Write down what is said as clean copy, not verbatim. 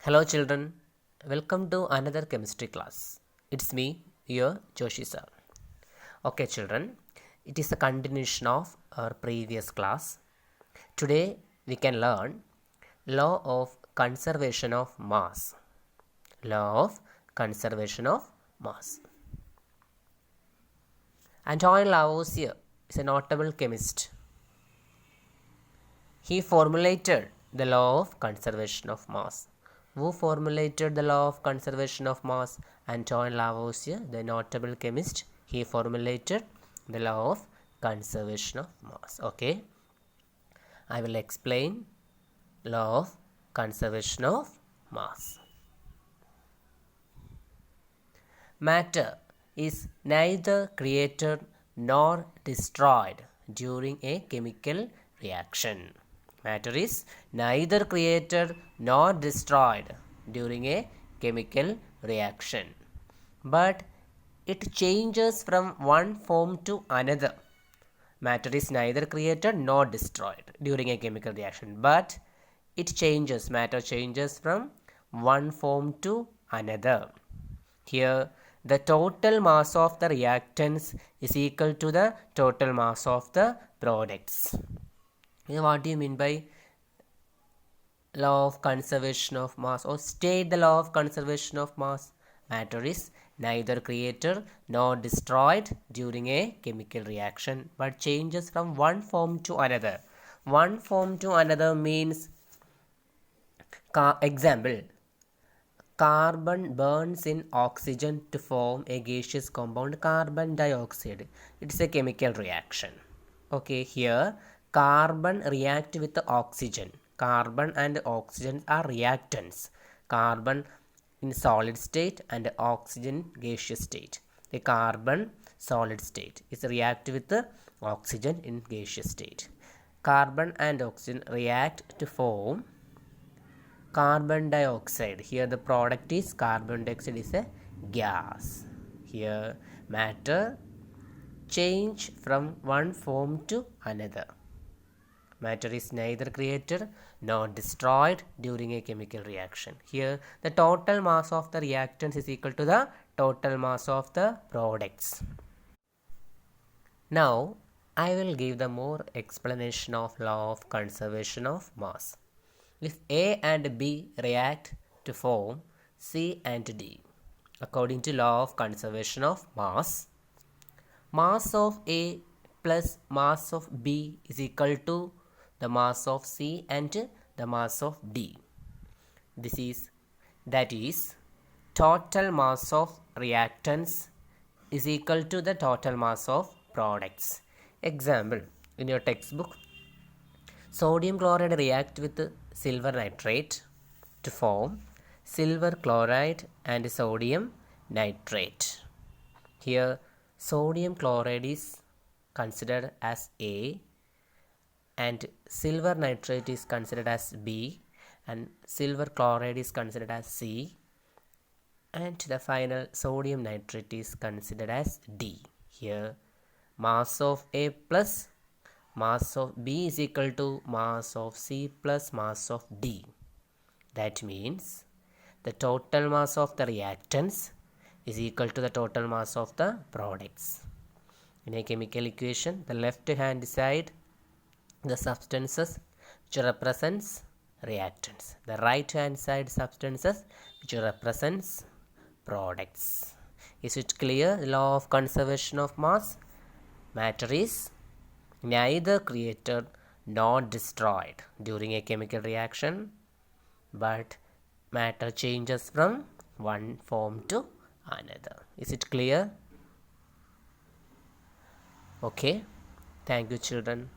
Hello children, welcome to another chemistry class. It's me, your Joshi sir. Okay children, it is a continuation of our previous class. Today we can learn law of conservation of mass. Law of conservation of mass. Antoine Lavoisier is a notable chemist. He formulated the law of conservation of mass. Who formulated the law of conservation of mass? Antoine Lavoisier, the notable chemist. He formulated the law of conservation of mass. Okay. I will explain law of conservation of mass. Matter is neither created nor destroyed during a chemical reaction. Matter is neither created nor destroyed during a chemical reaction, but it changes from one form to another. Matter is neither created nor destroyed during a chemical reaction, but it changes. Matter changes from one form to another. Here, the total mass of the reactants is equal to the total mass of the products. What do you mean by law of conservation of mass, or state the law of conservation of mass? Matter is neither created nor destroyed during a chemical reaction, but changes from one form to another. One form to another means, example, carbon burns in oxygen to form a gaseous compound carbon dioxide. It's a chemical reaction. Okay, here carbon react with oxygen. Carbon and oxygen are reactants. Carbon in solid state and oxygen gaseous state. The carbon solid state is react with the oxygen in gaseous state. Carbon and oxygen react to form carbon dioxide. Here the product is carbon dioxide is a gas. Here matter change from one form to another. Matter is neither created nor destroyed during a chemical reaction. Here the total mass of the reactants is equal to the total mass of the products. Now I will give the more explanation of law of conservation of mass. If A and B react to form C and D, according to law of conservation of mass, mass of A plus mass of B is equal to the mass of C and the mass of D. That is total mass of reactants is equal to the total mass of products. Example, in your textbook, sodium chloride react with silver nitrate to form silver chloride and sodium nitrate. Here sodium chloride is considered as A and silver nitrate is considered as B and silver chloride is considered as C and the final sodium nitrate is considered as D. Here mass of A plus mass of B is equal to mass of C plus mass of D. That means the total mass of the reactants is equal to the total mass of the products. In a chemical equation, the left hand side, the substances which represents reactants. The right hand side substances which represents products. Is it clear? Law of conservation of mass. Matter is neither created nor destroyed during a chemical reaction, but matter changes from one form to another. Is it clear? Okay. Thank you, children.